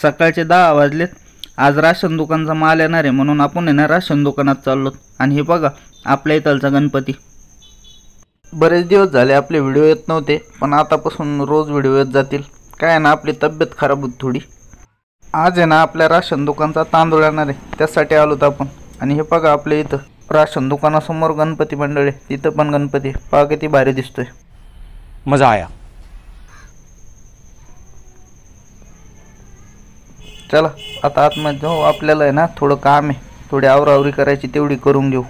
सकाळचे 10 वाजलेत। आज राशन दुकानचा माल येणार आहे म्हणून आपण आहे ना राशन दुकानात चाललो। आणि हे बघा आपल्या इथलचा गणपती। बरेच दिवस झाले आपले व्हिडिओ येत नव्हते, पण आतापासून रोज व्हिडिओ येत जातील। काय ना आपली तब्येत खराब होती थोडी। आज आहे ना आपल्या राशन दुकानचा तांदूळ येणार आहे, त्यासाठी आलोत आपण। आणि हे बघा आपल्या इथं राशन दुकानासमोर गणपती मंडळ आहे, तिथं पण गणपती पहा किती भारी दिसतोय। मजा आया। चला आता आतमध्ये जाऊ, आपल्याला आहे ना थोडं काम आहे, थोडी आवरावरी करायची तेवढी करून घेऊ।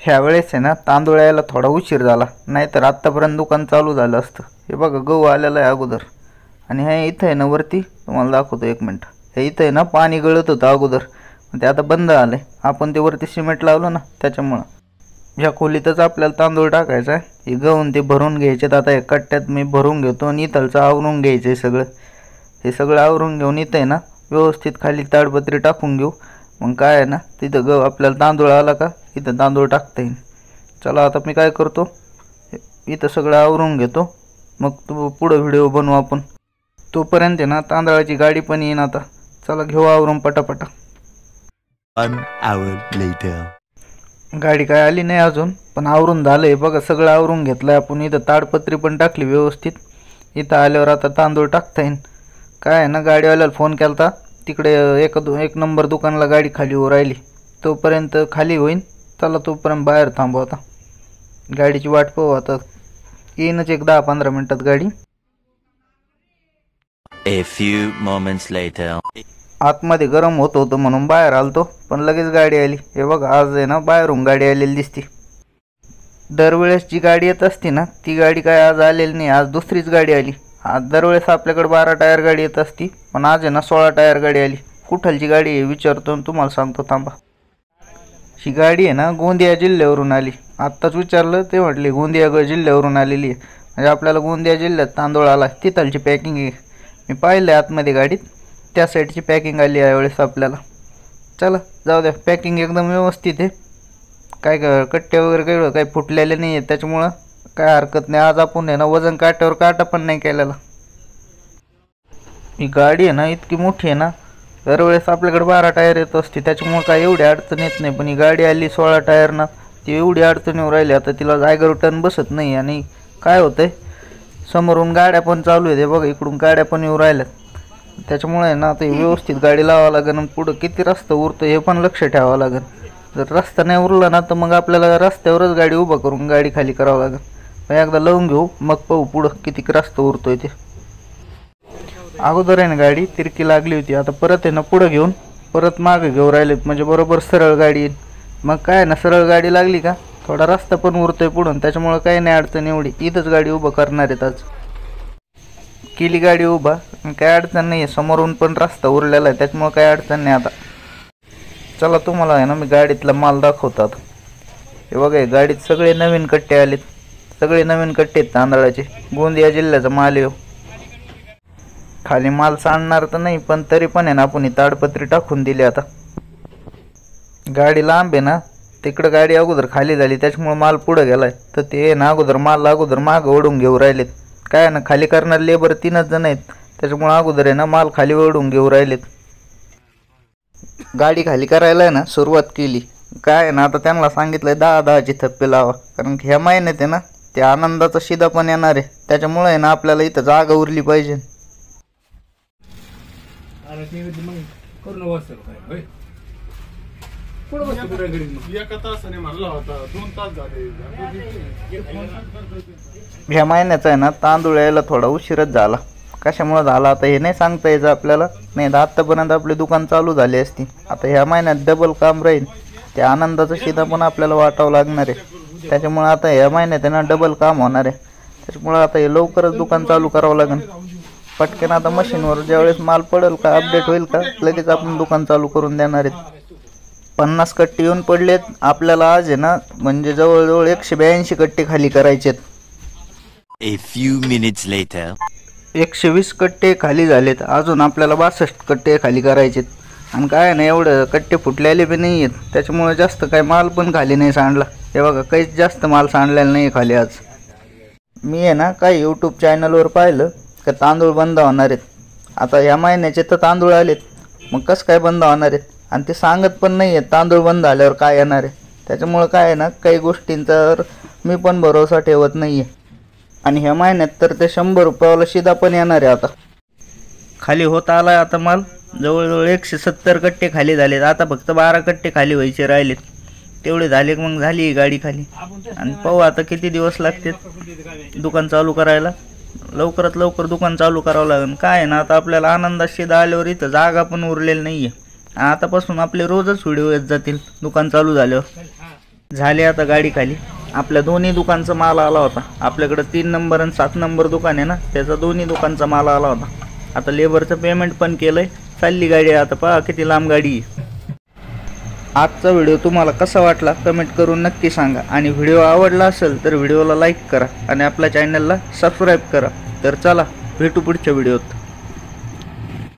ह्या वेळेस आहे ना तांदूळ यायला थोडा उशीर झाला, नाहीतर आत्तापर्यंत दुकान चालू झालं असतं। हे बघा गहू आलेला आहे अगोदर। आणि हे इथं आहे ना वरती तुम्हाला दाखवतो, एक मिनिट। हे इथं आहे ना पाणी गळत होतं अगोदर, ते आता बंद आलंय। आपण ते वरती सिमेंट लावलं ना त्याच्यामुळं। ह्या खोलीतच आपल्याला तांदूळ टाकायचा आहे। हे गहून ते भरून घ्यायचे। आता एक कट्ट्यात मी भरून घेतो आणि इथलचं आवरून घ्यायचं आहे सगळं। हे सगळं आवरून घेऊन इथं आहे ना व्यवस्थित खाली ताडपत्री टाकून घेऊ। मग काय आहे ना तिथं गहू आपल्याला तांदूळ आला का इथं तांदूळ टाकता येईल। चला आता मी काय करतो, इथं सगळं आवरून घेतो, मग तू पुढं व्हिडिओ बनवू आपण। तोपर्यंत आहे ना तांदळाची गाडी पण येईन आता। चला घेऊ आवरून पटापटा। 1 hour later. गाडी काय आली नाही अजून, पण आवरून झालंय बघा, सगळं आवरून घेतलंय आपण। इथं ताडपत्री पण टाकली व्यवस्थित। इथं आल्यावर आता तांदूळ टाकता येईल। काय आहे ना गाडीवाल्याला फोन केलता, तिकडे एक नंबर दुकानला गाडी खाली हो राहिली, तोपर्यंत खाली होईन। चला तोपर्यंत बाहेर थांबू आता, गाडीची वाट पाहू आता। येईनच एक 10-15 मिनिटात गाडी। A few moments later. आतमध्ये गरम होत होतं म्हणून बाहेर आलतो, पण लगेच गाडी आली। हे बघा आज आहे ना बाहेरून गाडी आलेली दिसती। दरवेळेस जी गाडी येत असते ना ती गाडी काय आज आलेली नाही, आज दुसरीच गाडी आली। आज दरवेळेस आपल्याकडे 12 टायर गाडी येत असती, पण आज आहे ना 16 टायर गाडी आली। कुठलची गाडी आहे विचारतो आणि तुम्हाला सांगतो थांबा। ही गाडी आहे ना गोंदिया जिल्ह्यावरून आली। आत्ताच विचारलं ते म्हटले गोंदिया जिल्ह्यावरून आलेली आहे, म्हणजे आपल्याला गोंदिया जिल्ह्यात तांदूळ आला। तिथलची पॅकिंग आहे, मी पाहिलं आतमध्ये गाडीत, त्या साईडची पॅकिंग आली यावेळेस आपल्याला। चला जाऊ द्या, पॅकिंग एकदम व्यवस्थित आहे। काय कट्टे वगैरे काही फुटलेले नाही आहेत, त्याच्यामुळं काय हरकत नाही। आज आपण आहे ना वजन काट्यावर काटा पण नाही केलेला। ही गाडी आहे ना इतकी मोठी आहे ना, दरवेळेस आपल्याकडे 12 टायर येत असते, त्याच्यामुळे काय एवढी अडचण येत नाही। पण ही गाडी आली 16 टायर ना, ती एवढी अडचण येऊ राहिली आता, तिला जागेवर टर्न बसत नाही। आणि काय होतंय समोरून गाड्या पण चालू आहेत, बघा इकडून गाड्या पण येऊ राहिल्यात, त्याच्यामुळे ना आता व्यवस्थित गाडी लावावं लागेल। आणि पुढं किती रस्ता उरतो हे पण लक्ष ठेवावं लागेल। जर रस्ता नाही उरला ना तर मग आपल्याला रस्त्यावरच गाडी उभं करून गाडी खाली करावं लागेल। मग एकदा लावून घेऊ, मग पाहू पुढं किती रस्ता उरतोय ते। अगोदर आहे ना गाडी तिरकी लागली होती, आता परत आहे ना पुढं घेऊन परत मागे घेऊ राहिले, म्हणजे बरोबर सरळ गाडी येईल। मग काय ना सरळ गाडी लागली का थोडा रस्ता पण उरतोय पुढून, त्याच्यामुळे काही नाही अडचण एवढी। इथंच गाडी उभं करणार आहेत आज। केली गाडी उभा, काय अडचण नाही आहे, समोरून पण रस्ता उरलेला आहे, त्याच्यामुळे काही अडचण नाही आता। चला तुम्हाला आहे ना मी गाडीतला माल दाखवतात। हे बघा गाडीत सगळे नवीन कट्टे आलेत, सगळे नवीन कट्टे आहेत तांदळाचे, गोंदिया जिल्ह्याचा माल आहे। खाली माल सांडणार तर नाही, पण तरी पण आहे ना आपण ही ताडपत्री टाकून दिली आता। गाडी लांब आहे ना, तिकडं गाडी अगोदर खाली झाली, त्याच्यामुळे माल पुढं गेलाय, तर ते ना अगोदर मागं ओढून घेऊ राहिलेत। काय ना खाली करणारे लेबर 3च जण आहेत, त्याच्यामुळे अगोदर आहे ना माल खाली ओढून घेऊ राहिलेत। गाडी खाली करायला आहे ना सुरुवात केली। काय आहे ना आता त्यांना सांगितलंय 10-10चे थप्पे लावा, कारण ह्या महिन्यात आहे ना ते आनंदाचा शिदा पण येणार आहे, त्याच्यामुळे आहे ना आपल्याला इथं जागा उरली पाहिजे। ह्या महिन्याचा आहे ना तांदूळ यायला थोडा उशीरच झाला, कशामुळे झाला आता हे नाही सांगता यायचं आपल्याला। नाही तर आत्तापर्यंत आपली दुकान चालू झाली असती। आता ह्या महिन्यात डबल काम राहील, ते आनंदाचं शिदा पण आपल्याला वाटावं लागणार आहे, त्याच्यामुळे आता ह्या महिन्यात आहे ना डबल काम होणार आहे। त्याच्यामुळे आता हे लवकरच दुकान चालू करावं लागेल पटकन। आता मशीनवर ज्यावेळेस माल पडेल का अपडेट होईल का लगेच आपण दुकान चालू करून देणार आहेत। 50 कट्टे येऊन पडलेत आपल्याला आज आहे ना, म्हणजे जवळजवळ 182 कट्टे खाली करायचेत। A few minutes later. 120 कट्टे खाली झालेत, अजून आपल्याला 62 कट्टे खाली करायचेत। आणि काय नाही एवढं कट्टे फुटलेले बी नाही आहेत, त्याच्यामुळे जास्त काय माल पण खाली नाही सांडला। हे बघा काहीच जास्त माल सांडलेला नाही खाली आज। मी आहे ना काही यूट्यूब चॅनलवर पाहिलं, का तांदूळ बंद होणार आहेत. आता ह्या महिन्याचे तर तांदूळ आलेत, मग कसं काय बंद होणार आहेत. आणि ते सांगत पण नाही आहेत तांदूळ बंद झाल्यावर काय येणार आहे. त्याच्यामुळं काय आहे ना, काही गोष्टींचा मी पण भरोसा ठेवत नाही आहे. आणि ह्या महिन्यात तर ते 100 रुपयावाला शिदा पण येणार आहे. आता खाली होत आला आहे आता माल. जवळजवळ 170 कट्टे खाली झालेत. आता फक्त 12 कट्टे खाली व्हायचे राहिलेत. तेवढे झाले की मग झाली गाडी खाली. आणि पाहू आता किती दिवस लागतात दुकान चालू करायला. लवकरात लवकर दुकान चालू करावं लागेल. काय आहे ना, आता आपल्याला आनंदात शिदा आल्यावर इथं जागा पण उरलेली नाही आहे. आतापासून आपले रोजच व्हिडिओ येत जातील दुकान चालू झाल्यावर. झाले आता गाडी खाली. आपल्या दोन्ही दुकानचा माल आला होता. आपल्याकडे 3 नंबर आणि 7 नंबर दुकान आहे ना, त्याचा दोन्ही दुकानचा माल आला होता. आता लेबरचं पेमेंट पण केलं आहे. चालली गाडी आता. पहा किती लांब गाडी आहे. आजचा व्हिडिओ तुम्हाला कसा वाटला कमेंट करून नक्की सांगा. आणि व्हिडिओ आवडला असेल तर व्हिडिओला लाईक करा आणि आपल्या चॅनलला सबस्क्राईब करा. तर चला भेटू पुढच्या व्हिडिओत.